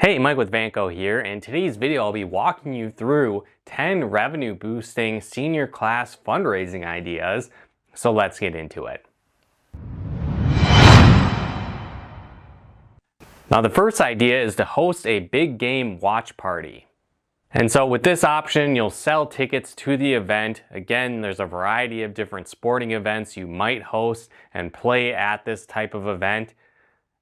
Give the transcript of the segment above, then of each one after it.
Hey, Mike with Vanco here. In today's video, I'll be walking you through 10 revenue boosting senior class fundraising ideas. So let's get into it. Now, the first idea is to host a big game watch party. And so with this option, you'll sell tickets to the event. Again, there's a variety of different sporting events you might host and play at this type of event.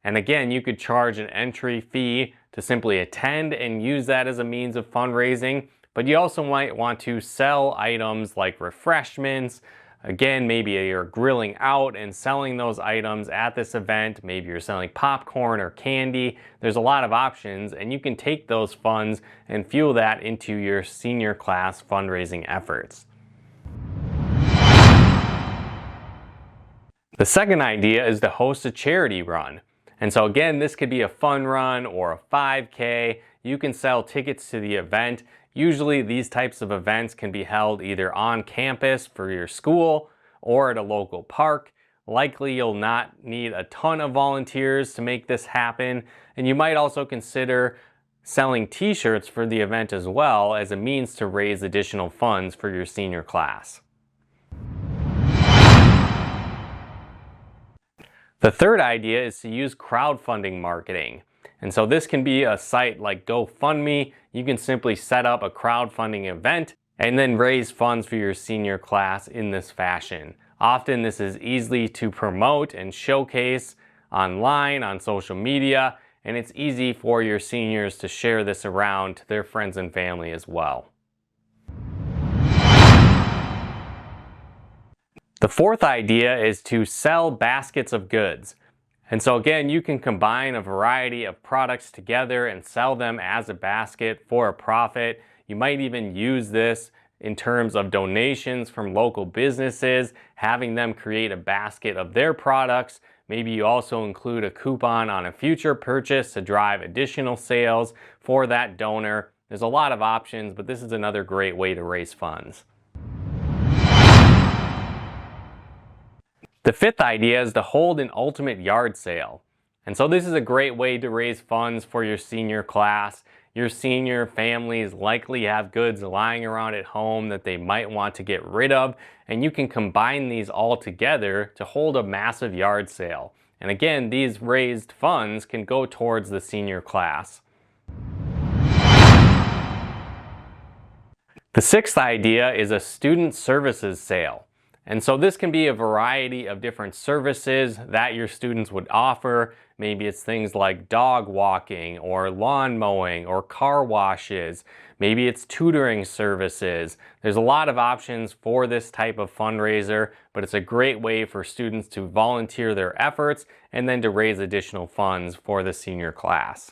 And again, you could charge an entry fee to simply attend and use that as a means of fundraising. But you also might want to sell items like refreshments. Again, maybe you're grilling out and selling those items at this event. Maybe you're selling popcorn or candy. There's a lot of options, and you can take those funds and fuel that into your senior class fundraising efforts. The second idea is to host a charity run. And so again, this could be a fun run or a 5K. You can sell tickets to the event. Usually these types of events can be held either on campus for your school or at a local park. Likely you'll not need a ton of volunteers to make this happen. And you might also consider selling t-shirts for the event as well as a means to raise additional funds for your senior class. The third idea is to use crowdfunding marketing. And so this can be a site like GoFundMe. You can simply set up a crowdfunding event and then raise funds for your senior class in this fashion. Often this is easy to promote and showcase online, on social media, and it's easy for your seniors to share this around to their friends and family as well. The fourth idea is to sell baskets of goods. And so again, you can combine a variety of products together and sell them as a basket for a profit. You might even use this in terms of donations from local businesses, having them create a basket of their products. Maybe you also include a coupon on a future purchase to drive additional sales for that donor. There's a lot of options, but this is another great way to raise funds. The fifth idea is to hold an ultimate yard sale. And so this is a great way to raise funds for your senior class. Your senior families likely have goods lying around at home that they might want to get rid of, and you can combine these all together to hold a massive yard sale. And again, these raised funds can go towards the senior class. The sixth idea is a student services sale. And so this can be a variety of different services that your students would offer. Maybe it's things like dog walking or lawn mowing or car washes. Maybe it's tutoring services. There's a lot of options for this type of fundraiser, but it's a great way for students to volunteer their efforts and then to raise additional funds for the senior class.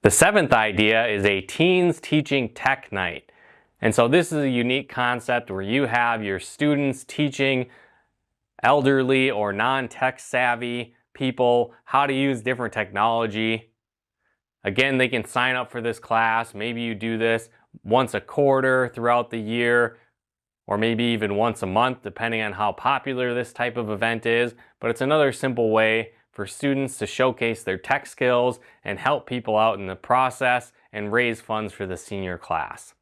The seventh idea is a teens teaching tech night. And so this is a unique concept where you have your students teaching elderly or non-tech savvy people how to use different technology. Again, they can sign up for this class. Maybe you do this once a quarter throughout the year, or maybe even once a month, depending on how popular this type of event is. But it's another simple way for students to showcase their tech skills and help people out in the process and raise funds for the senior class.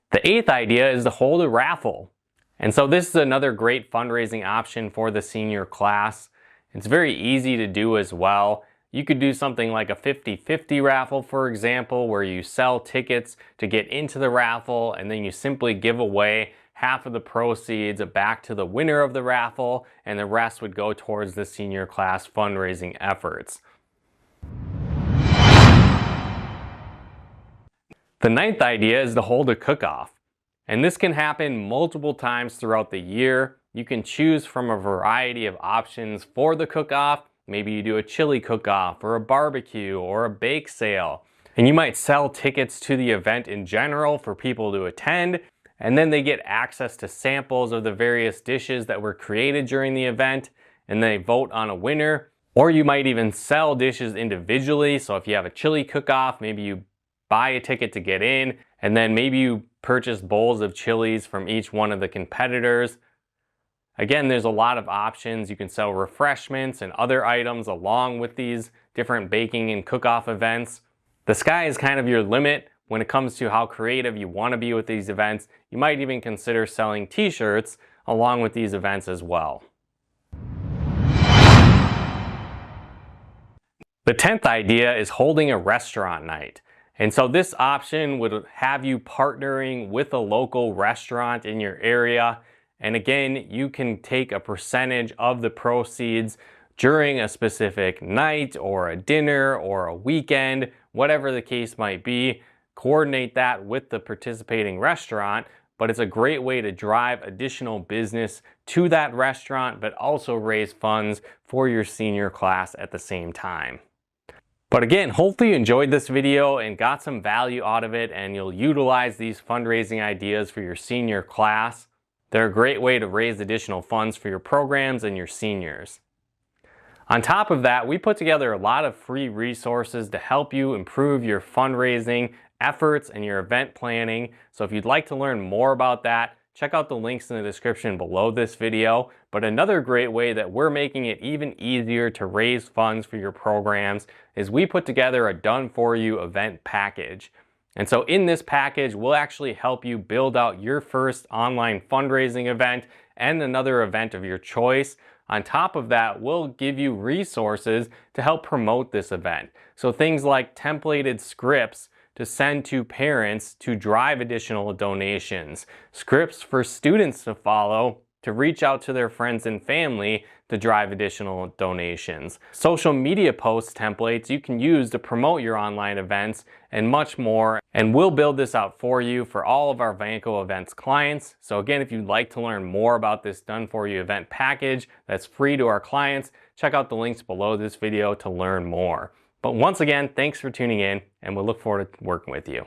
The eighth idea is to hold a raffle. And so this is another great fundraising option for the senior class. It's very easy to do as well. You could do something like a 50-50 raffle, for example, where you sell tickets to get into the raffle and then you simply give away half of the proceeds back to the winner of the raffle, and the rest would go towards the senior class fundraising efforts. The ninth idea is to hold a cook-off. And this can happen multiple times throughout the year. You can choose from a variety of options for the cook-off. Maybe you do a chili cook-off or a barbecue or a bake sale. And you might sell tickets to the event in general for people to attend, and then they get access to samples of the various dishes that were created during the event, and they vote on a winner. Or you might even sell dishes individually. So if you have a chili cook-off, maybe you buy a ticket to get in, and then maybe you purchase bowls of chilies from each one of the competitors. Again, there's a lot of options. You can sell refreshments and other items along with these different baking and cook-off events. The sky is kind of your limit when it comes to how creative you want to be with these events. You might even consider selling t-shirts along with these events as well. The 10th idea is holding a restaurant night. And so this option would have you partnering with a local restaurant in your area. And again, you can take a percentage of the proceeds during a specific night or a dinner or a weekend, whatever the case might be. Coordinate that with the participating restaurant, but it's a great way to drive additional business to that restaurant, but also raise funds for your senior class at the same time. But again, hopefully you enjoyed this video and got some value out of it, and you'll utilize these fundraising ideas for your senior class. They're a great way to raise additional funds for your programs and your seniors. On top of that, we put together a lot of free resources to help you improve your fundraising efforts and your event planning. So if you'd like to learn more about that, check out the links in the description below this video. But another great way that we're making it even easier to raise funds for your programs is we put together a done-for-you event package. And so in this package, we'll actually help you build out your first online fundraising event and another event of your choice. On top of that, we'll give you resources to help promote this event. So things like templated scripts to send to parents to drive additional donations, scripts for students to follow to reach out to their friends and family to drive additional donations, social media post templates you can use to promote your online events, and much more. And we'll build this out for you for all of our Vanco Events clients. So again, if you'd like to learn more about this done-for-you event package that's free to our clients, check out the links below this video to learn more. But once again, thanks for tuning in, and we'll look forward to working with you.